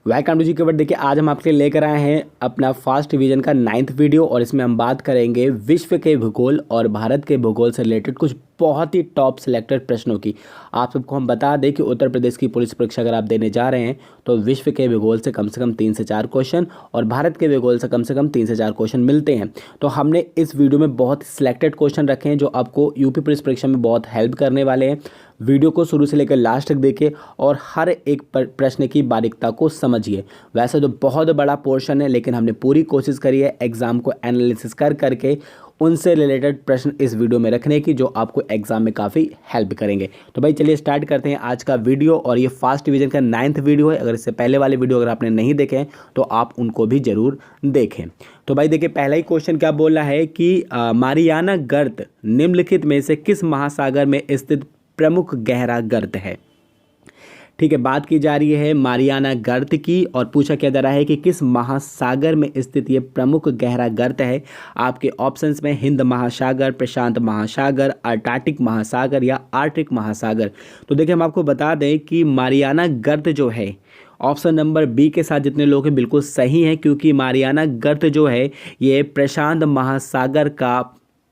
Welcome to जी केवट। देखिए आज हम आपके लिए लेकर आए हैं अपना फास्ट डिवीजन का 9th वीडियो और इसमें हम बात करेंगे विश्व के भूगोल और भारत के भूगोल से रिलेटेड कुछ बहुत ही टॉप सिलेक्टेड प्रश्नों की। आप सबको हम बता दें कि उत्तर प्रदेश की पुलिस परीक्षा अगर आप देने जा रहे हैं तो विश्व के भूगोल से कम 3 से 4 क्वेश्चन और भारत के भूगोल से कम 3 से 4 क्वेश्चन मिलते हैं। तो हमने इस वीडियो में बहुत सिलेक्टेड क्वेश्चन रखे हैं जो आपको यूपी पुलिस परीक्षा में बहुत हेल्प करने वाले हैं। वीडियो को शुरू से लेकर लास्ट तक देखिए और हर एक प्रश्न की बारीकता को समझिए। वैसे तो बहुत बड़ा पोर्शन है लेकिन हमने पूरी कोशिश करी है एग्ज़ाम को एनालिसिस करके उनसे रिलेटेड प्रश्न इस वीडियो में रखने की जो आपको एग्जाम में काफ़ी हेल्प करेंगे। तो भाई चलिए स्टार्ट करते हैं आज का वीडियो। और ये फास्ट डिवीजन का 9th वीडियो है। अगर इससे पहले वाले वीडियो अगर आपने नहीं देखे हैं तो आप उनको भी ज़रूर देखें। तो भाई देखिए पहला ही क्वेश्चन क्या बोल रहा है कि मारियाना गर्त निम्नलिखित में से किस महासागर में स्थित प्रमुख गहरा गर्त है। ठीक है, बात की जा रही है मारियाना गर्त की और पूछा क्या जा रहा है कि किस महासागर में स्थित ये प्रमुख गहरा गर्त है। आपके ऑप्शंस में हिंद महासागर, प्रशांत महासागर, अंटार्कटिक महासागर या आर्कटिक महासागर। तो देखिए हम आपको बता दें कि मारियाना गर्त जो है ऑप्शन नंबर बी के साथ जितने लोग हैं बिल्कुल सही हैं, क्योंकि मारियाना गर्त जो है ये प्रशांत महासागर का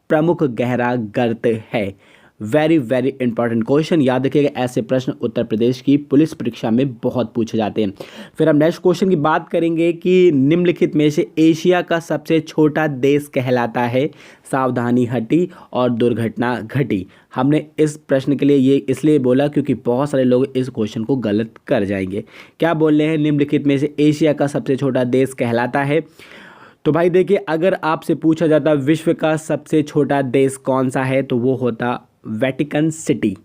प्रमुख गहरा गर्त है। वेरी वेरी इंपॉर्टेंट क्वेश्चन, याद रखिएगा ऐसे प्रश्न उत्तर प्रदेश की पुलिस परीक्षा में बहुत पूछे जाते हैं। फिर हम नेक्स्ट क्वेश्चन की बात करेंगे कि निम्नलिखित में से एशिया का सबसे छोटा देश कहलाता है। सावधानी हटी और दुर्घटना घटी। हमने इस प्रश्न के लिए ये इसलिए बोला क्योंकि बहुत सारे लोग इस क्वेश्चन को गलत कर जाएंगे। क्या बोल रहे हैं, निम्नलिखित में से एशिया का सबसे छोटा देश कहलाता है। तो भाई देखिए अगर आपसे पूछा जाता विश्व का सबसे छोटा देश कौन सा है तो वो होता वेटिकन सिटी।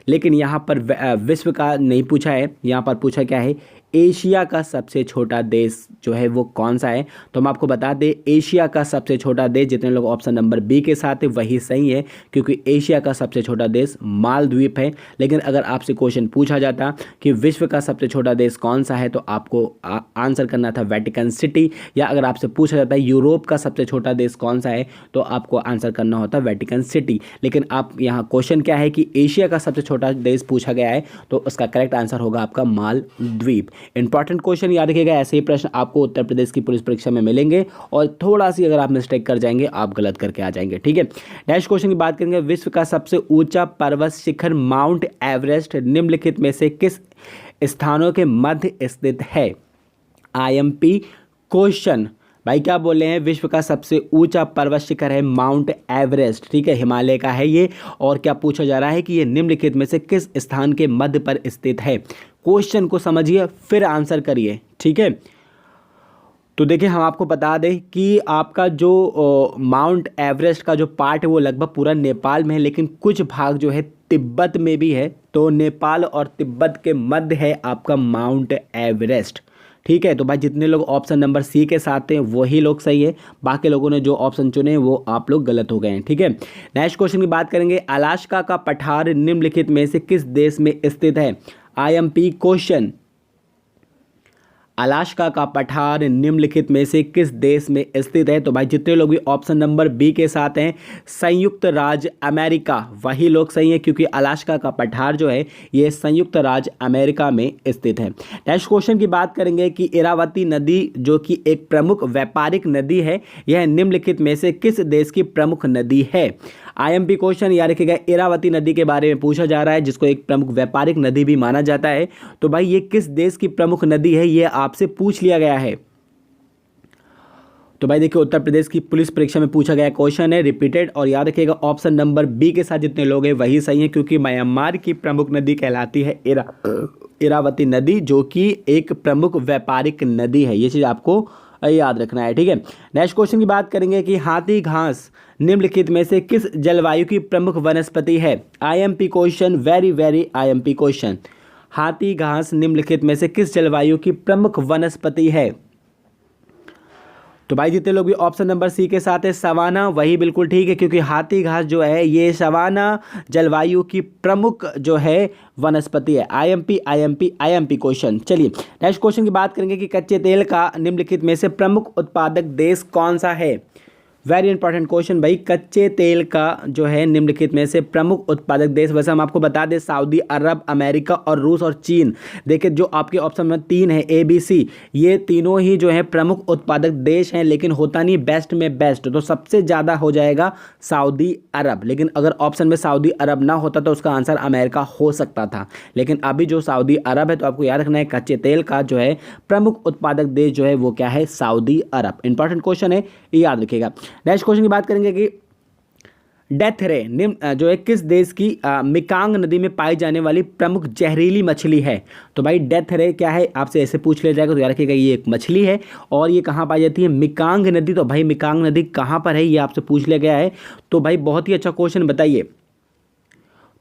लेकिन यहाँ पर विश्व का नहीं पूछा है, यहाँ पर पूछा क्या है एशिया का सबसे छोटा देश जो है वो कौन सा है। तो हम आपको बता दें एशिया का सबसे छोटा देश, जितने लोग ऑप्शन नंबर बी के साथ है वही सही है, क्योंकि एशिया का सबसे छोटा देश मालद्वीप है। लेकिन अगर आपसे क्वेश्चन पूछा जाता कि विश्व का सबसे छोटा देश कौन सा है तो आपको आंसर करना था वेटिकन सिटी। या अगर आपसे पूछा जाता है यूरोप का सबसे छोटा देश कौन सा है तो आपको आंसर करना होता वेटिकन सिटी। लेकिन आप यहाँ क्वेश्चन क्या है कि एशिया का सबसे छोटा देश पूछा गया है तो उसका करेक्ट आंसर होगा आपका मालद्वीप। इंपॉर्टेंट क्वेश्चन, याद रखिएगा ऐसे ही प्रश्न आपको उत्तर प्रदेश की पुलिस परीक्षा में मिलेंगे और थोड़ा सी अगर आप मिस्टेक कर जाएंगे आप गलत करके आ जाएंगे। ठीक है, नेक्स्ट क्वेश्चन की बात करेंगे। विश्व का सबसे ऊंचा पर्वत शिखर माउंट एवरेस्ट निम्नलिखित में से किस स्थानों के मध्य स्थित है। IMP question. भाई क्या बोल रहे हैं, विश्व का सबसे ऊंचा पर्वत शिखर है माउंट एवरेस्ट। ठीक है, हिमालय का है ये। और क्या पूछा जा रहा है कि ये निम्नलिखित में से किस स्थान के मध्य पर स्थित है। क्वेश्चन को समझिए फिर आंसर करिए। ठीक है, तो देखिए हम आपको बता दें कि आपका जो माउंट एवरेस्ट का जो पार्ट है वो लगभग पूरा नेपाल में है, लेकिन कुछ भाग जो है तिब्बत में भी है। तो नेपाल और तिब्बत के मध्य है आपका माउंट एवरेस्ट। ठीक है, तो भाई जितने लोग ऑप्शन नंबर सी के साथ हैं वही लोग सही है, बाकी लोगों ने जो ऑप्शन चुने वो आप लोग गलत हो गए हैं। ठीक है, नेक्स्ट क्वेश्चन की बात करेंगे। अलास्का का पठार निम्नलिखित में से किस देश में स्थित है। IMP question. अलास्का का पठार निम्नलिखित में से किस देश में स्थित है। तो भाई जितने लोग भी ऑप्शन नंबर बी के साथ हैं संयुक्त राज्य अमेरिका वही लोग सही हैं, क्योंकि अलास्का का पठार जो है ये संयुक्त राज्य अमेरिका में स्थित है। नेक्स्ट क्वेश्चन की बात करेंगे कि इरावती नदी जो कि एक प्रमुख व्यापारिक नदी है यह निम्नलिखित में से किस देश की प्रमुख नदी है। आईएमपी क्वेश्चन, याद रखिएगा इरावती नदी के बारे में पूछा जा रहा है जिसको एक प्रमुख व्यापारिक नदी भी माना जाता है। तो भाई ये किस देश की प्रमुख नदी है ये आपसे पूछ लिया गया है। तो भाई देखिए उत्तर प्रदेश की पुलिस परीक्षा में पूछा गया क्वेश्चन है रिपीटेड। और याद रखिएगा ऑप्शन नंबर बी के साथ जितने लोग हैं वही सही है, क्योंकि म्यांमार की प्रमुख नदी कहलाती है इरावती नदी जो कि एक प्रमुख व्यापारिक नदी है। ये चीज़ आपको याद रखना है। ठीक है, नेक्स्ट क्वेश्चन की बात करेंगे कि हाथी घास निम्नलिखित में से किस जलवायु की प्रमुख वनस्पति है। IMP question, very very IMP question. हाथी घास निम्नलिखित में से किस जलवायु की प्रमुख वनस्पति है। तो भाई जितने लोग भी ऑप्शन नंबर सी के साथ है सवाना वही बिल्कुल ठीक है, क्योंकि हाथी घास जो है ये सवाना जलवायु की प्रमुख जो है वनस्पति है। IMP question. चलिए नेक्स्ट क्वेश्चन की बात करेंगे कि कच्चे तेल का निम्नलिखित में से प्रमुख उत्पादक देश कौन सा है। वेरी इंपॉर्टेंट क्वेश्चन भाई, कच्चे तेल का जो है निम्नलिखित में से प्रमुख उत्पादक देश, वैसे हम आपको बता दें सऊदी अरब, अमेरिका और रूस और चीन। देखिए जो आपके ऑप्शन में 3 है ABC, ये तीनों ही जो है प्रमुख उत्पादक देश हैं, लेकिन होता नहीं बेस्ट में बेस्ट, तो सबसे ज़्यादा हो जाएगा सऊदी अरब। लेकिन अगर ऑप्शन में सऊदी अरब ना होता तो उसका आंसर अमेरिका हो सकता था, लेकिन अभी जो सऊदी अरब है, तो आपको याद रखना है कच्चे तेल का जो है प्रमुख उत्पादक देश जो है वो क्या है, सऊदी अरब। इंपॉर्टेंट क्वेश्चन है, याद रखिएगा। नेक्स्ट क्वेश्चन की बात करेंगे कि डेथ रे निम्न जो है किस देश की मिकांग नदी में पाई जाने वाली प्रमुख जहरीली मछली है। तो भाई डेथ रे क्या है, आपसे ऐसे पूछ लिया जाएगा तो याद रखिएगा ये एक मछली है और ये कहाँ पाई जाती है, मिकांग नदी। तो भाई मिकांग नदी कहाँ पर है ये आपसे पूछ लिया गया है। तो भाई बहुत ही अच्छा क्वेश्चन, बताइए।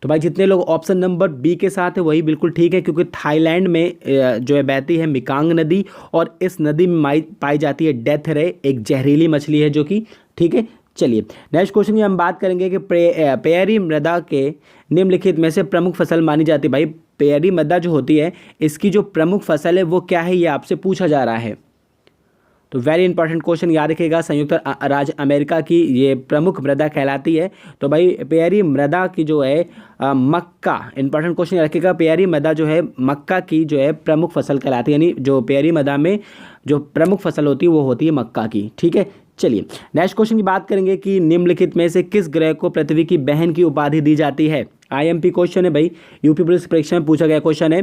तो भाई जितने लोग ऑप्शन नंबर बी के साथ है वही बिल्कुल ठीक है, क्योंकि थाईलैंड में जो है बहती है मिकांग नदी और इस नदी में पाई जाती है डेथ रे, एक जहरीली मछली है जो कि ठीक है। चलिए नेक्स्ट क्वेश्चन की हम बात करेंगे कि पेयरी मृदा के निम्नलिखित में से प्रमुख फसल मानी जाती है। भाई पेयरी मृदा जो होती है इसकी जो प्रमुख फसल है वो क्या है, ये आपसे पूछा जा रहा है। तो वेरी इंपॉर्टेंट क्वेश्चन, याद रखिएगा संयुक्त राज्य अमेरिका की ये प्रमुख मृदा कहलाती है। तो भाई पेयरी मृदा की जो है मक्का, इंपॉर्टेंट क्वेश्चन रखिएगा, पेयरी मृदा जो है मक्का की जो है प्रमुख फसल कहलाती है, यानी जो पेयरी मृदा में जो प्रमुख फसल होती है वो होती है मक्का की, ठीक है। चलिए नेक्स्ट क्वेश्चन की बात करेंगे कि निम्नलिखित में से किस ग्रह को पृथ्वी की बहन की उपाधि दी जाती है। IMP क्वेश्चन है भाई, यूपी पुलिस परीक्षा में पूछा गया क्वेश्चन है।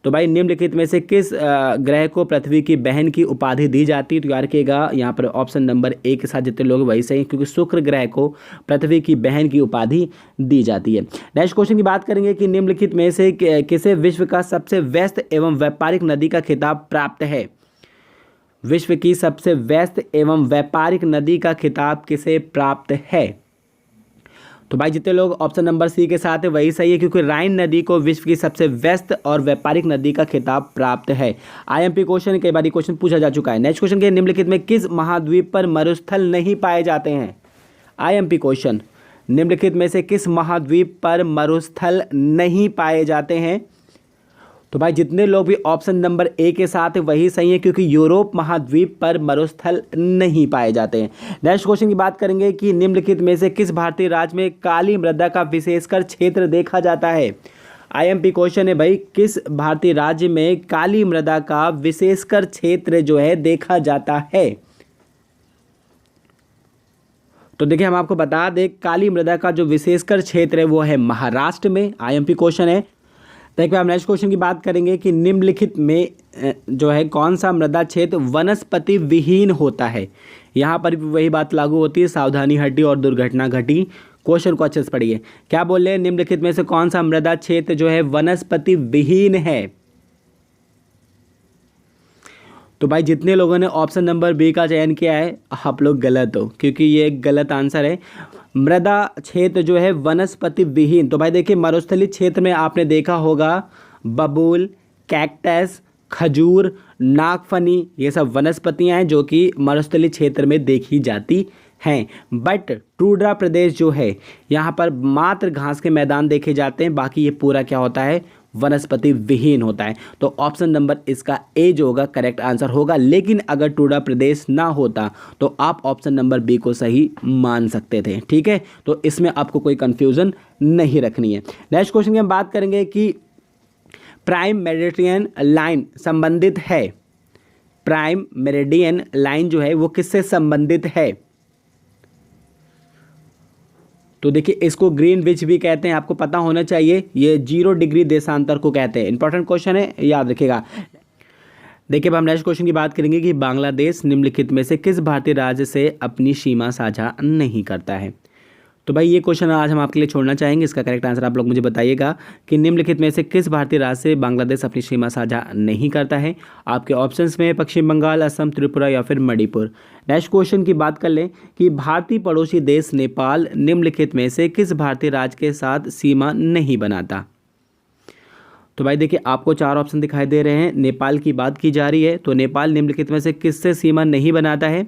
तो भाई निम्नलिखित में से किस ग्रह को पृथ्वी की बहन की उपाधि दी जाती है। तो याद रखिएगा यहाँ पर ऑप्शन नंबर ए के साथ जितने लोग वही सही, क्योंकि शुक्र ग्रह को पृथ्वी की बहन की उपाधि दी जाती है। नेक्स्ट क्वेश्चन की बात करेंगे कि निम्नलिखित में से किसे विश्व का सबसे व्यस्त एवं व्यापारिक नदी का खिताब प्राप्त है। विश्व की सबसे व्यस्त एवं व्यापारिक नदी का खिताब किसे प्राप्त है। तो भाई जितने लोग ऑप्शन नंबर सी के साथ है वही सही है, क्योंकि राइन नदी को विश्व की सबसे व्यस्त और व्यापारिक नदी का खिताब प्राप्त है। IMP क्वेश्चन कई बार क्वेश्चन पूछा जा चुका है। नेक्स्ट क्वेश्चन के निम्नलिखित में किस महाद्वीप पर मरुस्थल नहीं पाए जाते हैं। IMP क्वेश्चन, निम्नलिखित में से किस महाद्वीप पर मरुस्थल नहीं पाए जाते हैं। तो भाई जितने लोग भी ऑप्शन नंबर ए के साथ है वही सही है, क्योंकि यूरोप महाद्वीप पर मरुस्थल नहीं पाए जाते हैं। नेक्स्ट क्वेश्चन की बात करेंगे कि निम्नलिखित में से किस भारतीय राज्य में काली मृदा का विशेषकर क्षेत्र देखा जाता है। IMP क्वेश्चन है भाई, किस भारतीय राज्य में काली मृदा का विशेषकर क्षेत्र जो है देखा जाता है। तो देखिए हम आपको बता दें काली मृदा का जो विशेषकर क्षेत्र है वो है महाराष्ट्र में। IMP क्वेश्चन है। देखिए हम नेक्स्ट क्वेश्चन की बात करेंगे कि निम्नलिखित में जो है कौन सा मृदा क्षेत्र वनस्पति विहीन होता है। यहाँ पर भी वही बात लागू होती है, सावधानी हटी और दुर्घटना घटी। क्वेश्चन को अच्छे से पढ़िए, क्या बोल रहे हैं, निम्नलिखित में से कौन सा मृदा क्षेत्र जो है वनस्पति विहीन है। तो भाई जितने लोगों ने ऑप्शन नंबर बी का चयन किया है आप लोग गलत हो, क्योंकि ये एक गलत आंसर है। मृदा क्षेत्र जो है वनस्पति विहीन। तो भाई देखिए मरुस्थलीय क्षेत्र में आपने देखा होगा बबूल, कैक्टस, खजूर, नागफनी, ये सब वनस्पतियां हैं जो कि मरुस्थलीय क्षेत्र में देखी जाती हैं। बट टुंड्रा प्रदेश जो है यहाँ पर मात्र घास के मैदान देखे जाते हैं, बाकी ये पूरा क्या होता है, वनस्पति विहीन होता है। तो ऑप्शन नंबर इसका ए जो होगा करेक्ट आंसर होगा। लेकिन अगर टुंड्रा प्रदेश ना होता तो आप ऑप्शन नंबर बी को सही मान सकते थे, ठीक है। तो इसमें आपको कोई कंफ्यूजन नहीं रखनी है। नेक्स्ट क्वेश्चन की हम बात करेंगे कि प्राइम मेडिटेरियन लाइन संबंधित है। प्राइम मेरिडियन लाइन जो है वो किससे संबंधित है। तो देखिए इसको ग्रीनविच भी कहते हैं, आपको पता होना चाहिए। ये 0 डिग्री देशांतर को कहते हैं। इंपॉर्टेंट क्वेश्चन है, याद रखिएगा। देखिए अब हम नेक्स्ट क्वेश्चन की बात करेंगे कि बांग्लादेश निम्नलिखित में से किस भारतीय राज्य से अपनी सीमा साझा नहीं करता है। तो भाई ये क्वेश्चन आज हम आपके लिए छोड़ना चाहेंगे, इसका करेक्ट आंसर आप लोग मुझे बताइएगा कि निम्नलिखित में से किस भारतीय राज्य से बांग्लादेश अपनी सीमा साझा नहीं करता है। आपके ऑप्शंस में पश्चिम बंगाल, असम, त्रिपुरा या फिर मणिपुर। नेक्स्ट क्वेश्चन की बात कर लें कि भारतीय पड़ोसी देश नेपाल निम्नलिखित में से किस भारतीय राज्य के साथ सीमा नहीं बनाता। तो भाई देखिए आपको 4 ऑप्शन दिखाई दे रहे हैं, नेपाल की बात की जा रही है। तो नेपाल निम्नलिखित में से किससे सीमा नहीं बनाता है।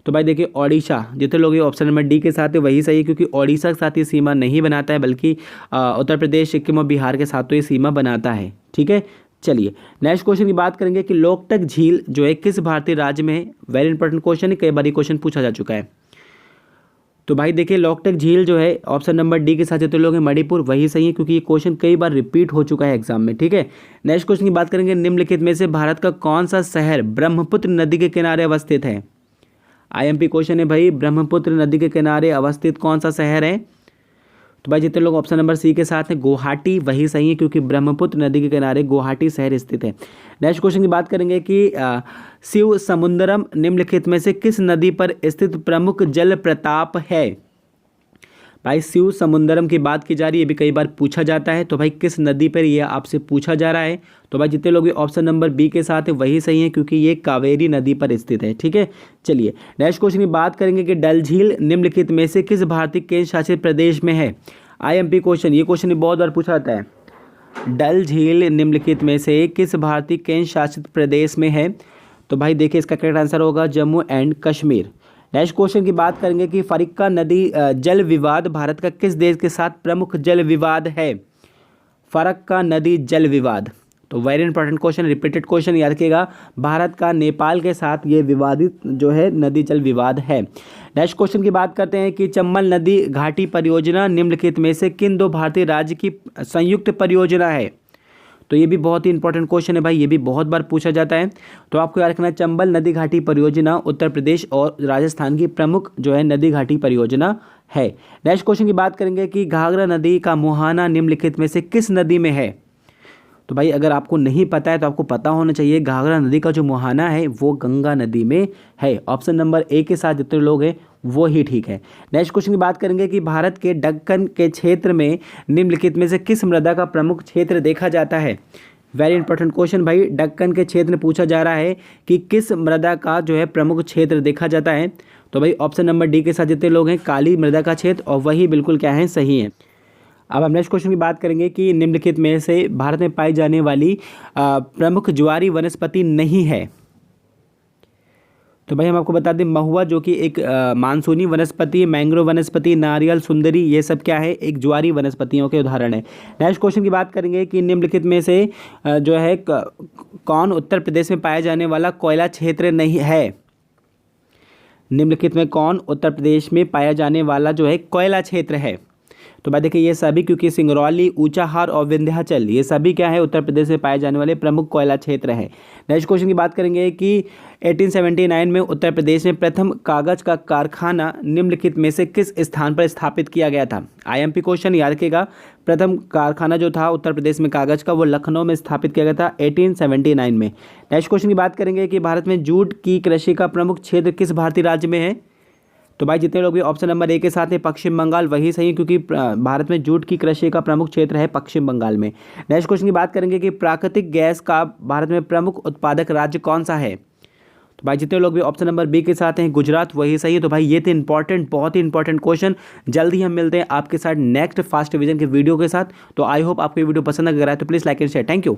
तो भाई देखिए ओडिशा, जितने लोग ये ऑप्शन नंबर डी के साथ है वही सही है, क्योंकि ओडिशा के साथ ये सीमा नहीं बनाता है, बल्कि उत्तर प्रदेश, सिक्किम और बिहार के साथ तो ये सीमा बनाता है, ठीक है। चलिए नेक्स्ट क्वेश्चन की बात करेंगे कि लोकटक झील जो है किस भारतीय राज्य में है। वेरी इंपॉर्टेंट क्वेश्चन है, कई बार ये क्वेश्चन पूछा जा चुका है। तो भाई देखिए लोकटक झील जो है ऑप्शन नंबर डी के साथ जितने लोग हैं मणिपुर वही सही है, क्योंकि ये क्वेश्चन कई बार रिपीट हो चुका है एग्जाम में। ठीक है, नेक्स्ट क्वेश्चन की बात करेंगे, निम्नलिखित में से भारत का कौन सा शहर ब्रह्मपुत्र नदी के किनारे अवस्थित है। आईएमपी क्वेश्चन है भाई, ब्रह्मपुत्र नदी के किनारे अवस्थित कौन सा शहर है। तो भाई जितने लोग ऑप्शन नंबर सी के साथ हैं गुवाहाटी वही सही है, क्योंकि ब्रह्मपुत्र नदी के किनारे गुवाहाटी शहर स्थित है। नेक्स्ट क्वेश्चन की बात करेंगे कि शिव समुद्रम निम्नलिखित में से किस नदी पर स्थित प्रमुख जल प्रताप है। भाई शिव समुद्रम की बात की जा रही है, ये भी कई बार पूछा जाता है, तो भाई किस नदी पर ये आपसे पूछा जा रहा है। तो भाई जितने लोग ऑप्शन नंबर बी के साथ है वही सही है, क्योंकि ये कावेरी नदी पर स्थित है। ठीक है, चलिए नेक्स्ट क्वेश्चन की बात करेंगे कि डल झील निम्नलिखित में से किस भारतीय केंद्र शासित प्रदेश में है। आईएमपी क्वेश्चन, ये क्वेश्चन बहुत बार पूछा जाता है। डल झील निम्नलिखित में से किस भारतीय केंद्र शासित प्रदेश में है। तो भाई देखिए इसका करेक्ट आंसर होगा Jammu and Kashmir. Next question की बात करेंगे कि फरिक्का नदी जल विवाद भारत का किस देश के साथ प्रमुख जल विवाद है। फरक्का नदी जल विवाद, तो very important question, repeated question, याद रखिएगा। भारत का नेपाल के साथ ये विवादित जो है नदी जल विवाद है। नेक्स्ट क्वेश्चन की बात करते हैं कि चंबल नदी घाटी परियोजना निम्नलिखित में से किन दो भारतीय राज्य की संयुक्त परियोजना है। तो ये भी बहुत ही इंपॉर्टेंट क्वेश्चन है भाई, ये भी बहुत बार पूछा जाता है। तो आपको याद रखना है चंबल नदी घाटी परियोजना उत्तर प्रदेश और राजस्थान की प्रमुख जो है नदी घाटी परियोजना है। नेक्स्ट क्वेश्चन की बात करेंगे कि घाघरा नदी का मुहाना निम्नलिखित में से किस नदी में है। तो भाई अगर आपको नहीं पता है तो आपको पता होना चाहिए, घाघरा नदी का जो मुहाना है वो गंगा नदी में है। ऑप्शन नंबर ए के साथ जितने लोग हैं वो ही ठीक है। नेक्स्ट क्वेश्चन की बात करेंगे कि भारत के दक्कन के क्षेत्र में निम्नलिखित में से किस मृदा का प्रमुख क्षेत्र देखा जाता है। वेरी इंपॉर्टेंट क्वेश्चन भाई, दक्कन के क्षेत्र में पूछा जा रहा है कि किस मृदा का जो है प्रमुख क्षेत्र देखा जाता है। तो भाई ऑप्शन नंबर डी के साथ जितने लोग हैं काली मृदा का क्षेत्र, और वही बिल्कुल क्या है, सही है। अब हम नेक्स्ट क्वेश्चन की बात करेंगे कि निम्नलिखित में से भारत में पाई जाने वाली प्रमुख ज्वारी वनस्पति नहीं है। तो भाई हम आपको बता दें महुआ जो कि एक मानसूनी वनस्पति, मैंग्रोव वनस्पति, नारियल, सुंदरी, ये सब क्या है, एक ज्वारी वनस्पतियों के उदाहरण है। नेक्स्ट क्वेश्चन की बात करेंगे कि निम्नलिखित में से जो है कौन उत्तर प्रदेश में पाया जाने वाला कोयला क्षेत्र नहीं है। निम्नलिखित में कौन उत्तर प्रदेश में पाया जाने वाला जो है कोयला क्षेत्र है। तो भाई देखिए ये सभी, क्योंकि सिंगरौली, ऊंचाहार और विंध्याचल ये सभी क्या है उत्तर प्रदेश में पाए जाने वाले प्रमुख कोयला क्षेत्र हैं। नेक्स्ट क्वेश्चन की बात करेंगे कि 1879 में उत्तर प्रदेश में प्रथम कागज का कारखाना निम्नलिखित में से किस स्थान पर स्थापित किया गया था। आईएमपी क्वेश्चन, याद रखिएगा। प्रथम कारखाना जो था उत्तर प्रदेश में कागज का वो लखनऊ में स्थापित किया गया था 1879 में। नेक्स्ट क्वेश्चन की बात करेंगे कि भारत में जूट की कृषि का प्रमुख क्षेत्र किस भारतीय राज्य में है। तो भाई जितने लोग भी ऑप्शन नंबर ए के साथ है पश्चिम बंगाल वही सही है, क्योंकि भारत में जूट की कृषि का प्रमुख क्षेत्र है पश्चिम बंगाल में। नेक्स्ट क्वेश्चन की बात करेंगे कि प्राकृतिक गैस का भारत में प्रमुख उत्पादक राज्य कौन सा है। तो भाई जितने लोग भी ऑप्शन नंबर बी के साथ हैं गुजरात वही सही है। तो भाई ये थे इंपॉर्टेंट, बहुत ही इंपॉर्टेंट क्वेश्चन। जल्दी हम मिलते हैं आपके साथ नेक्स्ट फास्ट रिवीजन के वीडियो के साथ। तो आई होप आपको ये वीडियो पसंद अगर आए तो please like and share. Thank you.